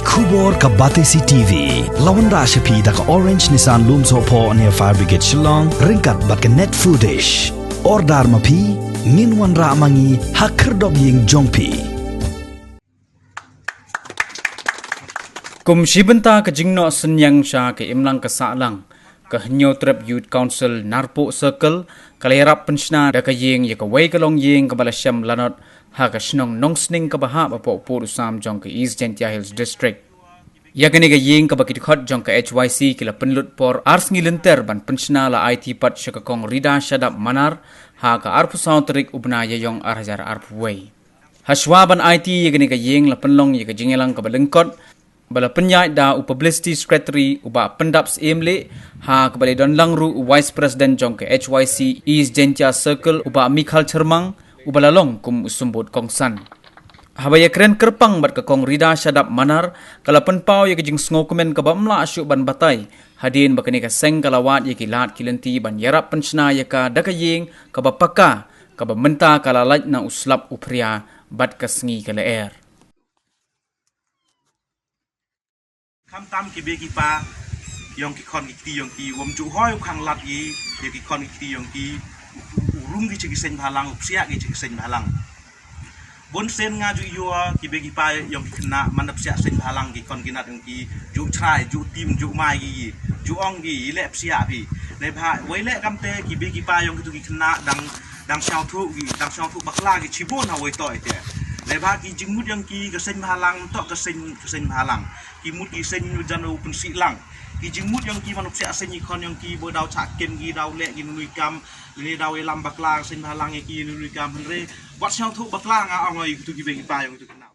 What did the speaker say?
Kubor ka Batesi TV lawan ra shapi da ka Orange Nissan Loom Sopo near Fire Brigade Shillong ringkat bat ka net foodish ordar mapi minwan ra mangi hakerdog ying jongpi Kum shibenta ka jingno senyang sha ke imlang ka salang ka hnyo trap youth council narpo circle kalerap penshna da ka ying ya ka wei ka long ying ka balasham lanot ha ka shnong nongsning ka baha pa po sam jong ka East Gentia Hills district ya ka ni ka ying ka bakit khot jong ka HYC kila penlut por ars ngilenter ban penshna la IT pat sha ka kong rida shadap manar ha ka arpu sautrik ubna ya yong arhajar arpu wei hashwaban IT ya ka ni ka ying la penlong ya ka jingelang ka balengkot bala penyai da publicity secretary uba pendaps emle ha kembali don langru vice president jong ke HYC East Gentia Circle uba Mikhal Chermang uba lalong kum usumbut kongsan habaya keren kerpang bat ke kong rida shadap manar kala penpau ya kejing sngokumen ka bamla asyuk ban batai hadin bakani ka seng kalawat ya kilat kilenti ban yarap penshna ya ka dakaying ka bapaka ka bamenta kala laj na uslap upria bat ka sngi kala air Kham tam ki be ki pa yong ki khon ki yong ki wom chu hoi khang lat yi ye ki khon ki yong ki rum ki chi sen phalang upsia ki chi sen phalang bon sen nga ju yo ki be ki pa yong ki khna man upsia sen phalang ki khon ki nat yong ki ju chrai ju tim ju mai ki ju ong ki le psia pi le pha wei le kam te ki be ki pa yong ki tu ki khna dang shao thu bakla ki chi bon ha wei toi te le pha ki jingmut yong ki ka sen phalang to ka sen phalang ki mut ki sen jan open silang ki jingmut yang ki manup sia sen ikon yang ki bo dau chak ken ki dau le ki nui kam le dau elam bakla sen halang ki nui kam henre wat shang thu bakla nga ongoi tu ki be ki pa yang tu kena